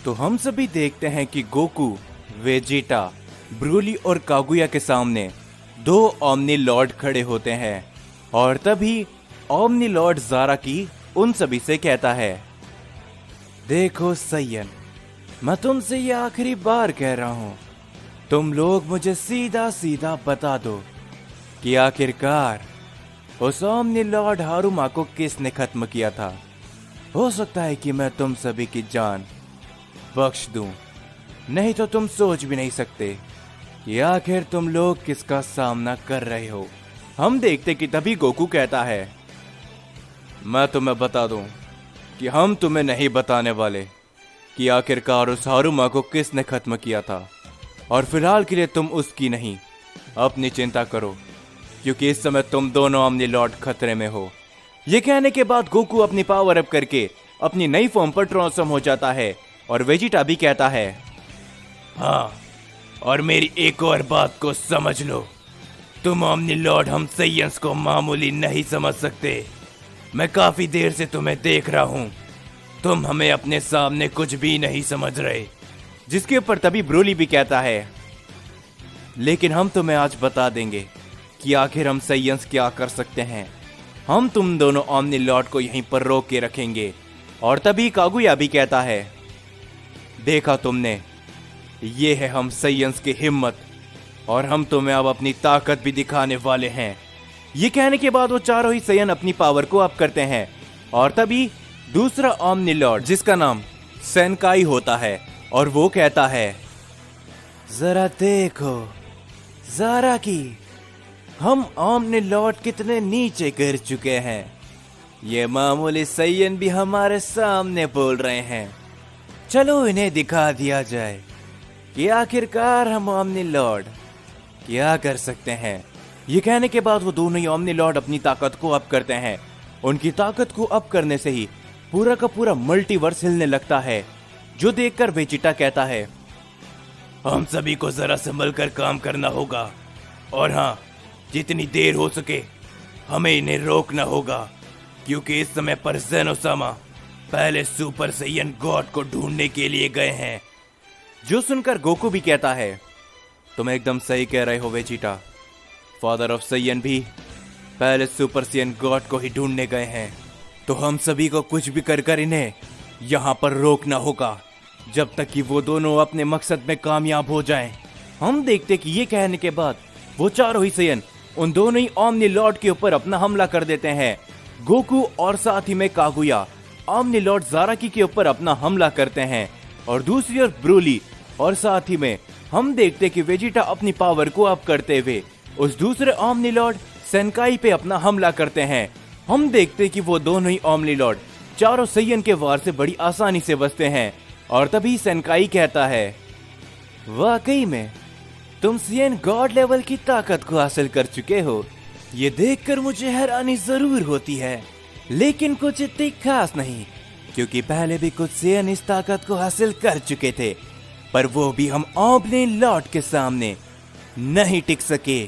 तो हम सभी देखते हैं कि गोकू, वेजिटा, ब्रूली और कागुया के सामने दो ओमनी लॉर्ड खड़े होते हैं और तभी ओमनी लॉर्ड ज़ाराकी उन सभी से कहता है, देखो सैयन, मैं तुमसे ये आखिरी बार कह रहा हूं, तुम लोग मुझे सीधा सीधा बता दो कि आखिरकार उस ओमनी लॉर्ड हारुमा को किसने खत्म किया था। हो सकता है कि मैं तुम सभी की जान बख्श दूं, नहीं तो तुम सोच भी नहीं सकते कि आखिर तुम लोग किसका सामना कर रहे हो। हम देखते कि तभी गोकू कहता है, मैं तुम्हें बता दूं कि हम तुम्हें नहीं बताने वाले कि आखिरकार उस हारुमा को किसने खत्म किया था, और फिलहाल के लिए तुम उसकी नहीं अपनी चिंता करो, क्योंकि इस समय तुम दोनों ओमनी लॉर्ड खतरे में हो। ये कहने के बाद गोकू अपनी पावर अप करके अपनी नई फॉर्म पर ट्रांसफॉर्म हो जाता है और वेजिटा भी कहता है, हाँ, और मेरी एक और बात को समझ लो, तुम ओमनी लॉर्ड हम सैयंस को मामूली नहीं समझ सकते। मैं काफी देर से तुम्हें देख रहा हूं, तुम हमें अपने सामने कुछ भी नहीं समझ रहे। जिसके ऊपर तभी ब्रोली भी कहता है, लेकिन हम तुम्हें आज बता देंगे कि आखिर हम सैयंस क्या कर सकते हैं। हम तुम दोनों ओमनी लॉर्ड को यहीं पर रोक के रखेंगे। और तभी कागुया भी कहता है, देखा तुमने, ये है हम सैयंस की हिम्मत, और हम तुम्हें अब अपनी ताकत भी दिखाने वाले हैं। ये कहने के बाद वो चारों ही सैयन अपनी पावर को अप करते हैं और तभी दूसरा ओमनी लॉर्ड, जिसका नाम सेनकाई होता है, और वो कहता है, जरा देखो ज़ाराकी, हम ओमनी लॉर्ड कितने नीचे गिर चुके हैं। ये मामूली सैयन भी हमारे सामने बोल रहे हैं। चलो इन्हें दिखा दिया जाए कि आखिरकार हम ओमनी लॉर्ड क्या कर सकते हैं। ये कहने के बाद वो दोनों ही ओमनी लॉर्ड अपनी ताकत को अप करते हैं। उनकी ताकत को अप करने से ही पूरा का पूरा मल्टीवर्स हिलने लगता है, जो देखकर वेजिटा कहता है, हम सभी को जरा संभल कर काम करना होगा, और हाँ, जितनी देर हो सके हमें इन्हें रोकना होगा, क्योंकि इस समय पर ज़ेनोसामा पहले सुपर सैयन गॉड को ढूंढने के लिए गए हैं। जो सुनकर गोकू भी कहता है, तुम एकदम सही कह रहे हो वेजिटा, फादर ऑफ सैयन भी पहले सुपर सैयन गॉड को ही ढूंढने गए हैं। तो हम सभी को कुछ भी कर इन्हें यहाँ पर रोकना होगा, जब तक कि वो दोनों अपने मकसद में कामयाब हो जाएं। हम देखते कि ये कहने के बाद वो चारों ही सैयन उन दोनों ही ओमनी लॉर्ड के ऊपर अपना हमला कर देते हैं। गोकू और साथ ही में कागुया ओमनी लॉर्ड ज़ाराकी के ऊपर अपना हमला करते हैं, और दूसरी ओर ब्रोली और साथ ही में हम देखते कि वेजिटा अपनी पावर को अप करते हुए उस दूसरे ओमनी लॉर्ड सेनकाई पे अपना हमला करते हैं। हम देखते कि वो दोनों ही ओमनी लॉर्ड चारों सैयन के वार से बड़ी आसानी से बचते हैं। और तभी सेनकाई कहता है, वाकई में तुम सैयन गॉड लेवल की ताकत को हासिल कर चुके हो। ये देखकर मुझे हैरानी जरूर होती है, लेकिन कुछ इतनी खास नहीं, क्योंकि पहले भी कुछ सैयन इस ताकत को हासिल कर चुके थे, पर वो भी हम ओमनी लॉर्ड के सामने नहीं टिक सके।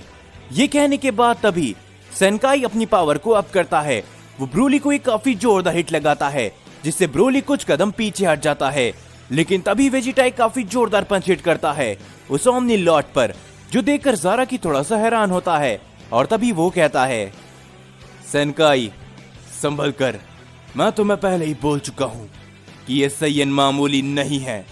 ये कहने के बाद तभी सेनकाई अपनी पावर को अप करता है। वो ब्रोली को एक काफी जोरदार हिट लगाता है, जिससे ब्रोली कुछ कदम पीछे हट जाता है। लेकिन तभी वेजिटा एक काफी जोरदार पंच हिट करता है उस ओमनी लॉर्ड पर, जो देखकर ज़ाराकी थोड़ा सा हैरान होता है। और तभी वो कहता है, सेनकाई संभल कर, मैं तुम्हें पहले ही बोल चुका हूँ कि ये सैयन मामूली नहीं है।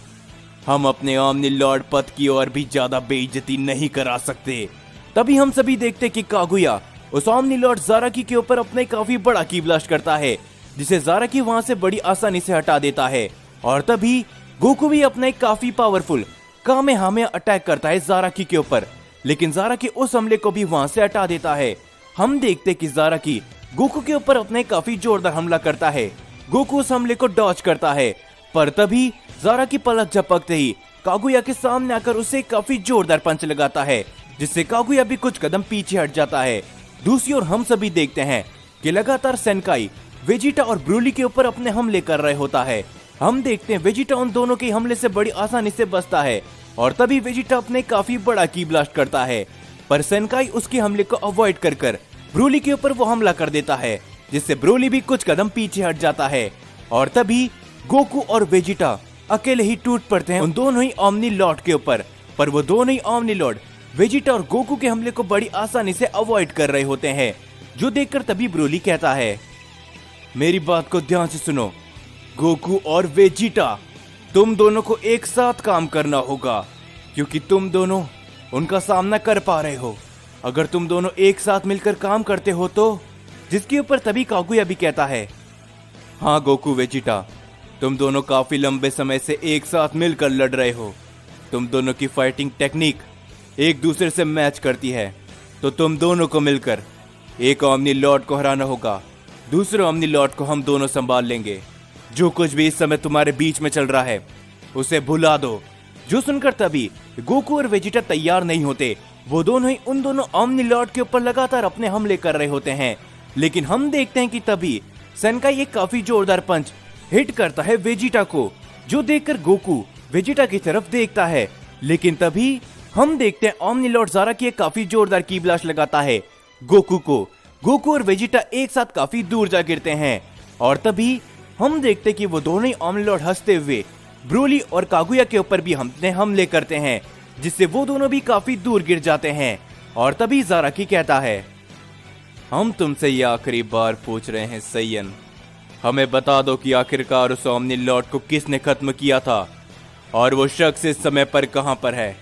हम अपने ओमनी लॉर्ड पद की और भी ज्यादा बेइज्जती नहीं करा सकते। तभी हम सभी देखते कि कागुया उस ओमनी लॉर्ड ज़ाराकी के ऊपर अपने काफी बड़ा की ब्लास्ट करता है, जिसे ज़ाराकी वहां से बड़ी आसानी से हटा देता है। और तभी गोकू भी अपना एक काफी पावरफुल कामेहामेहा अटैक करता है ज़ाराकी के ऊपर, लेकिन ज़ाराकी उस हमले को भी वहां से हटा देता है। हम देखते कि ज़ाराकी गोकू के ऊपर अपने काफी जोरदार हमला करता है। गोकू उस हमले को डॉज करता है, पर तभी ज़ाराकी पलक झपकते ही कागुया के सामने आकर उसे काफी जोरदार पंच लगाता है, जिससे कागुया भी कुछ कदम पीछे हट जाता है। दूसरी ओर हम सभी देखते हैं कि लगातार सेनकाई वेजिटा और ब्रोली के ऊपर अपने हमले कर रहे होता है। हम देखते हैं वेजिटा उन दोनों के हमले से बड़ी आसानी से बचता है, और तभी वेजिटा अपने काफी बड़ा की ब्लास्ट करता है, पर सेनकाई उसके हमले को अवॉइड कर ब्रोली के ऊपर वो हमला कर देता है, जिससे ब्रोली भी कुछ कदम पीछे हट जाता है। और तभी गोकू और वेजिटा अकेले ही टूट पड़ते हैं उन दोनों ही ओमनी लॉर्ड के ऊपर। पर वो दोनों ही ओमनी लॉर्ड वेजिटा और गोकू के हमले को बड़ी आसानी से अवॉइड कर रहे होते हैं, जो देखकर तभी ब्रोली कहता है, मेरी बात को ध्यान से सुनो गोकू और वेजिटा, तुम दोनों को एक साथ काम करना होगा क्योंकि तुम दोनों उनका सामना कर पा रहे हो। अगर तुम दोनों एक साथ मिलकर काम करते हो तो। जिसके ऊपर तभी कागुया भी कहता है, हाँ गोकू वेजिटा, तुम दोनों काफी लंबे समय से एक साथ मिलकर लड़ रहे हो। तुम दोनों की फाइटिंग टेक्निक एक दूसरे से मैच करती है, तो तुम दोनों को मिलकर एक ओमनी लॉर्ड को हराना होगा। दूसरे ओमनी लॉर्ड को हम दोनों संभाल लेंगे। जो कुछ भी इस समय तुम्हारे बीच में चल रहा है उसे भुला दो। जो सुनकर तभी गोकू और वेजिटा तैयार नहीं होते। वो दोनों ही उन दोनों ओमनी लॉर्ड के ऊपर लगातार अपने हमले कर रहे होते हैं, लेकिन हम देखते हैं कि तभी सेनकाई एक काफी जोरदार पंच हिट करता है वेजिटा को, जो देखकर गोकू वेजिटा की तरफ देखता है। लेकिन तभी हम देखते हैं ओमनी लॉर्ड ज़ाराकी एक काफी जोरदार की ब्लास्ट लगाता है गोकू को। गोकू और वेजिटा एक साथ काफी दूर जा गिरते हैं और तभी हम देखते कि वो दोनों ही ओमनी लॉर्ड हंसते हुए ब्रोली और कागुया के ऊपर भी हमले करते हैं, जिससे वो दोनों भी काफी दूर गिर जाते हैं। और तभी ज़ाराकी कहता है, हम तुमसे ये आखिरी बार पूछ रहे हैं सैयन, हमें बता दो कि आखिरकार उस ओमनी लॉर्ड को किसने खत्म किया था और वो शख्स इस समय पर कहां पर है।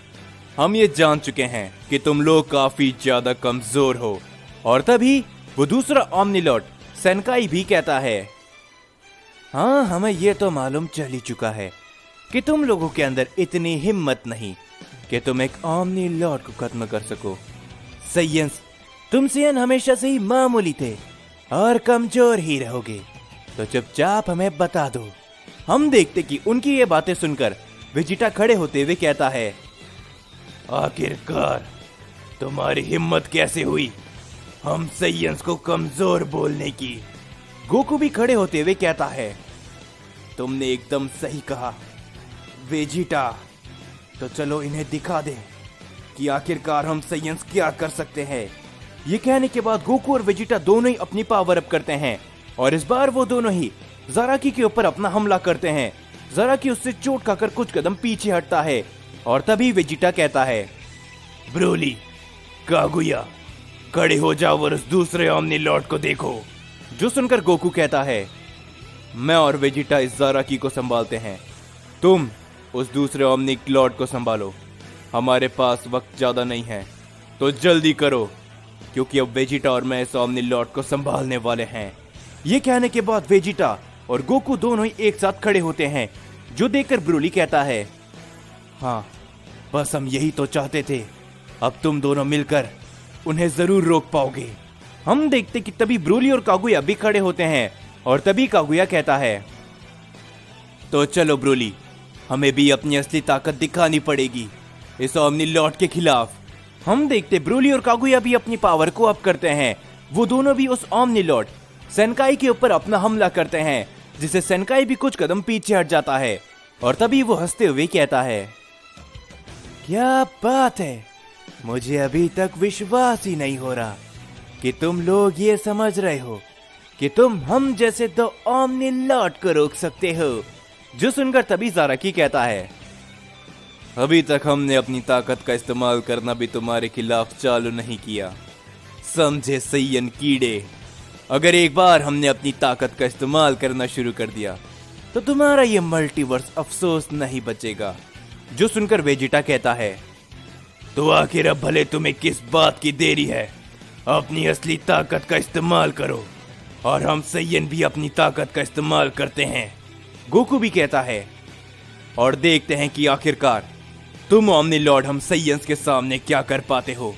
हम ये जान चुके हैं कि तुम लोग काफी ज्यादा कमजोर हो। और तभी वो दूसरा ओमनी लॉर्ड सेनकाई भी कहता है, हाँ हमें ये तो मालूम चल ही चुका है कि तुम लोगों के अंदर इतनी हिम्मत नहीं कि तुम एक ओमनी लॉर्ड को खत्म कर सको। सैयंस, तुम सैयन हमेशा से ही मामूली थे और कमजोर ही रहोगे, तो चुपचाप हमें बता दो। हम देखते कि उनकी ये बातें सुनकर वेजिटा खड़े होते हुए कहता है, आखिरकार तुम्हारी हिम्मत कैसे हुई हम सैयंस को कमजोर बोलने की। गोकू भी खड़े होते हुए कहता है, तुमने एकदम सही कहा वेजिटा, तो चलो इन्हें दिखा दे कि आखिरकार हम सैयंस क्या कर सकते हैं। ये कहने के बाद गोकू और वेजिटा दोनों ही अपनी पावर अप करते हैं और इस बार वो दोनों ही ज़ाराकी के ऊपर अपना हमला करते हैं। ज़ाराकी उससे चोट खाकर कुछ कदम पीछे हटता है और तभी वेजिटा कहता है, ब्रोली, कागुया, खड़े हो जाओ और उस दूसरे ओमनी लॉर्ड को देखो। जो सुनकर गोकू कहता है, मैं और वेजिटा इस ज़ाराकी को संभालते हैं, तुम उस दूसरे ओमनी लॉर्ड को संभालो। हमारे पास वक्त ज्यादा नहीं है, तो जल्दी करो क्योंकि अब वेजिटा और मैं इस ओमनी लॉर्ड को संभालने वाले हैं। ये कहने के बाद वेजिटा और गोकू दोनों ही एक साथ खड़े होते हैं, जो देखकर ब्रोली कहता है, हाँ बस हम यही तो चाहते थे, अब तुम दोनों मिलकर उन्हें जरूर रोक पाओगे। हम देखते कि तभी ब्रोली और कागुया भी खड़े होते हैं और तभी कागुया कहता है, तो चलो ब्रोली, हमें भी अपनी असली ताकत दिखानी पड़ेगी इस ओमनी लॉर्ड के खिलाफ। हम देखते ब्रोली और कागुया भी अपनी पावर को अप करते हैं। वो दोनों भी उस ओमनी लॉर्ड सेनकाई के ऊपर अपना हमला करते हैं, जिससे सेनकाई भी कुछ कदम पीछे हट जाता है और तभी वो हंसते हुए कहता है, क्या बात है, मुझे अभी तक विश्वास ही नहीं हो रहा कि तुम लोग ये समझ रहे हो कि तुम हम जैसे तो ओमनी लॉर्ड को रोक सकते हो। जो सुनकर तभी ज़ाराकी कहता है, अभी तक हमने अपनी ताकत का इस्तेमाल करना भी तुम्हारे खिलाफ चालू नहीं किया, समझे सैयन कीड़े। अगर एक बार हमने अपनी ताकत का इस्तेमाल करना शुरू कर दिया तो तुम्हारा ये मल्टीवर्स अफसोस नहीं बचेगा। जो सुनकर वेजिटा कहता है, तो आखिर अब भले तुम्हें किस बात की देरी है, अपनी असली ताकत का इस्तेमाल करो और हम सैयन भी अपनी ताकत का इस्तेमाल करते हैं। गोकू भी कहता है, और देखते हैं कि आखिरकार तुम ओमनी लॉर्ड हम सैयंस के सामने क्या कर पाते हो,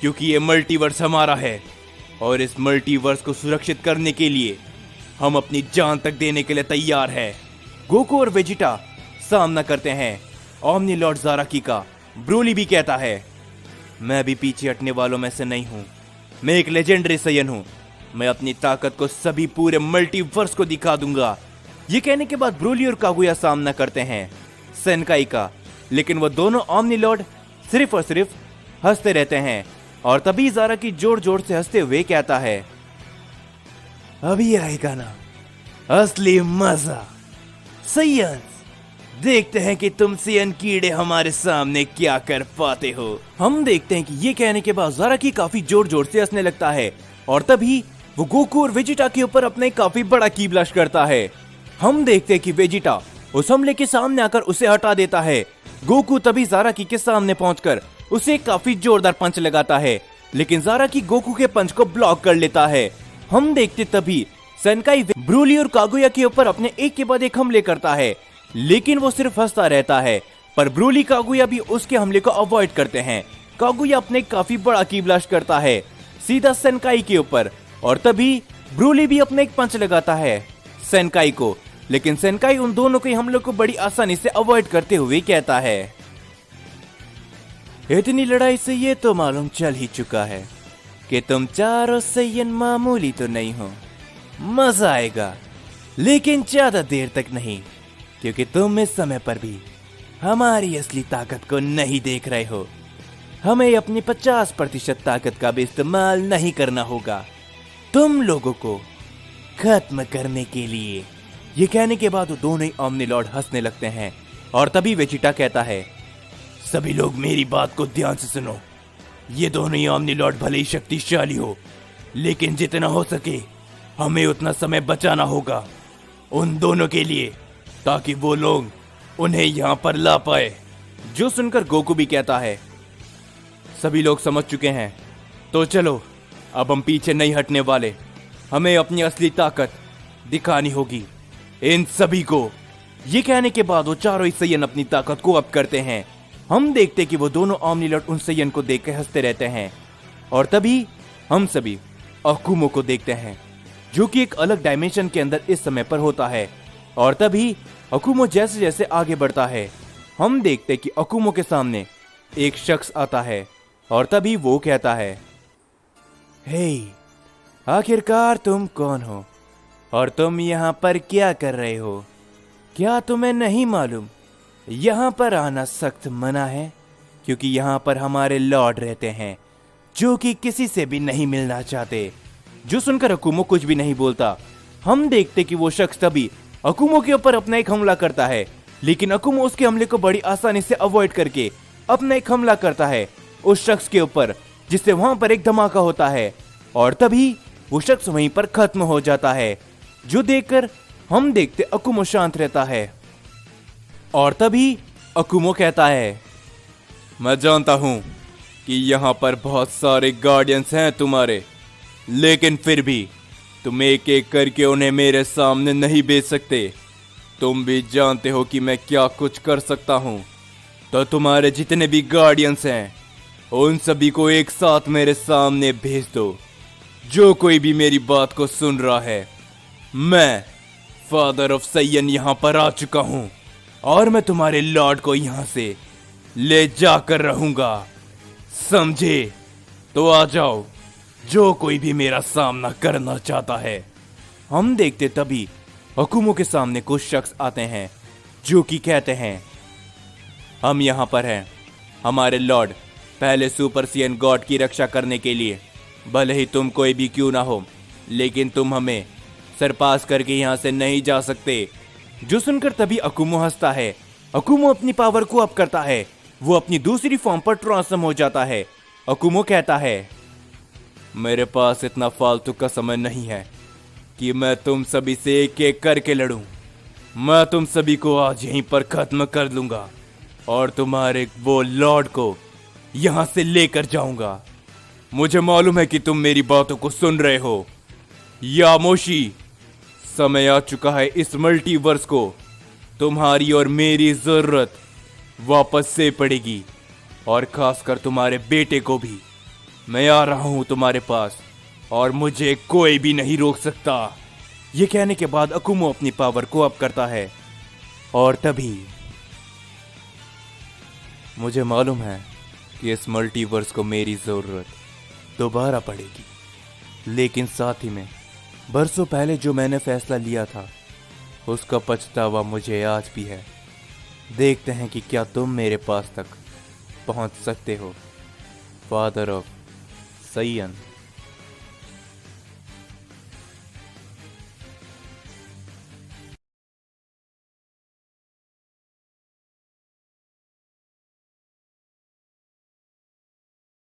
क्योंकि ये मल्टीवर्स हमारा है और इस मल्टीवर्स को सुरक्षित करने के लिए हम अपनी जान तक देने के लिए तैयार है। गोकू और वेजिटा सामना करते हैं ओमनी लॉर्ड ज़ाराकी का। ब्रोली भी कहता है, मैं भी पीछे हटने वालों में से नहीं हूं, मैं एक लेजेंडरी सैयन हूं, मैं अपनी ताकत को सभी पूरे मल्टीवर्स को दिखा दूंगा। ये कहने के बाद ब्रोली और कागुया सामना करते हैं सेनकाई का, लेकिन वो दोनों ओमनी लॉर्ड सिर्फ और सिर्फ हंसते रहते हैं और तभी ज़ाराकी जोर जोर से हंसते हुए कहता है, अभी आएगा ना असली मजा, सैयंस देखते हैं कि तुम सियन कीड़े हमारे सामने क्या कर पाते हो। हम देखते हैं कि ये कहने के बाद ज़ाराकी काफी जोर जोर से हंसने लगता है और तभी वो गोकू और वेजिटा के ऊपर अपने काफी बड़ा की ब्लश करता है। हम देखते हैं कि वेजिटा उस हमले के सामने आकर उसे हटा देता है। गोकू तभी ज़ाराकी के सामने पहुंचकर उसे काफी जोरदार पंच लगाता है, लेकिन ज़ाराकी गोकू के पंच को ब्लॉक कर लेता है। हम देखते तभी सेनकाई ब्रोली और कागुया के ऊपर अपने एक के बाद एक हमले करता है, लेकिन वो सिर्फ हंसता रहता है। पर ब्रोली कागुया भी उसके हमले को अवॉइड करते हैं। कागुया अपने काफी बड़ा की ब्लास्ट करता है सीधा सेनकाई के ऊपर और तभी ब्रोली भी अपने एक पंच लगाता है सेनकाई को, लेकिन सेनकाई उन दोनों के हमलों को बड़ी आसानी से अवॉइड करते हुए कहता है, इतनी लड़ाई से ये तो मालूम चल ही चुका है कि तुम चारों सैयन मामूली तो नहीं हो। मजा आएगा, लेकिन ज्यादा देर तक नहीं, क्योंकि तुम इस समय पर भी हमारी असली ताकत को नहीं देख रहे हो। हमें अपनी 50% ताकत का भी इस्तेमाल नहीं करना होगा तुम लोगों को खत्म करने के लिए। ये कहने के बाद वो दोनों ही ओमनी लॉर्ड हंसने लगते हैं और तभी वेजिटा कहता है, सभी लोग मेरी बात को ध्यान से सुनो। ये दोनों ही ओमनी लॉर्ड भले ही शक्तिशाली हो, लेकिन जितना हो सके हमें उतना समय बचाना होगा उन दोनों के लिए, ताकि वो लोग उन्हें यहाँ पर ला पाए। जो सुनकर गोकू भी कहता है, सभी लोग समझ चुके हैं, तो चलो अब हम पीछे नहीं हटने वाले। हमें अपनी असली ताकत दिखानी होगी इन सभी को। ये कहने के बाद वो चारों ही सैयन अपनी ताकत को अप करते हैं। हम देखते कि वो दोनों ओमनी लॉर्ड उन सैयन को देख के हंसते रहते हैं और तभी हम सभी अकुमो को देखते हैं, जो कि एक अलग डायमेंशन के अंदर इस समय पर होता है। और तभी अकुमो जैसे जैसे आगे बढ़ता है, हम देखते कि अकुमो के सामने एक शख्स आता है और तभी वो कहता है, हे, आखिरकार तुम कौन हो और तुम यहाँ पर क्या कर रहे हो? क्या तुम्हें नहीं मालूम यहाँ पर आना सख्त मना है, क्योंकि यहाँ पर हमारे लॉर्ड रहते हैं जो कि किसी से भी नहीं मिलना चाहते। जो सुनकर अकुमो कुछ भी नहीं बोलता। हम देखते कि वो शख्स तभी अकुमो के ऊपर अपना एक हमला करता है, लेकिन अकुमो उसके हमले को बड़ी आसानी से अवॉइड करके अपना एक हमला करता है उस शख्स के ऊपर, जिससे वहां पर एक धमाका होता है और तभी वो शख्स वहीं पर खत्म हो जाता है। जो देखकर हम देखते अकुमो शांत रहता है और तभी अकुमो कहता है, मैं जानता हूं कि यहाँ पर बहुत सारे गार्डियंस हैं तुम्हारे, लेकिन फिर भी तुम एक एक करके उन्हें मेरे सामने नहीं भेज सकते। तुम भी जानते हो कि मैं क्या कुछ कर सकता हूँ, तो तुम्हारे जितने भी गार्डियंस हैं उन सभी को एक साथ मेरे सामने भेज दो। जो कोई भी मेरी बात को सुन रहा है, मैं फादर ऑफ सैयन यहाँ पर आ चुका हूँ और मैं तुम्हारे लॉर्ड को यहाँ से ले जाकर रहूंगा, समझे? तो आ जाओ, जो कोई भी मेरा सामना करना चाहता है। हम देखते तभी अकुमो के सामने कुछ शख्स आते हैं जो कि कहते हैं, हम यहाँ पर हैं हमारे लॉर्ड पहले सुपर सियन गॉड की रक्षा करने के लिए। भले ही तुम कोई भी क्यों ना हो, लेकिन तुम हमें सरपास करके यहाँ से नहीं जा सकते। जो सुनकर तभी अकुमो हंसता है। अकुमो अपनी पावर को अप करता है, वो अपनी दूसरी फॉर्म पर ट्रांसफॉर्म हो जाता है। अकुमो कहता है, मेरे पास इतना फालतू का समय नहीं है कि मैं तुम सभी से एक एक करके लड़ूं। मैं तुम सभी को आज यहीं पर खत्म कर लूंगा और तुम्हारे वो लॉर्ड को यहां से लेकर जाऊंगा। मुझे मालूम है कि तुम मेरी बातों को सुन रहे हो। यामोशी, समय आ चुका है इस मल्टीवर्स को तुम्हारी और मेरी जरूरत वापस से पड़ेगी, और खासकर तुम्हारे बेटे को भी। मैं आ रहा हूं तुम्हारे पास और मुझे कोई भी नहीं रोक सकता। ये कहने के बाद अकुमो अपनी पावर को अप करता है और तभी मुझे मालूम है कि इस मल्टीवर्स को मेरी जरूरत दोबारा पड़ेगी, लेकिन साथ ही में बरसों पहले जो मैंने फैसला लिया था उसका पछतावा मुझे आज भी है। देखते हैं कि क्या तुम मेरे पास तक पहुंच सकते हो, फादर ऑफ सैयन।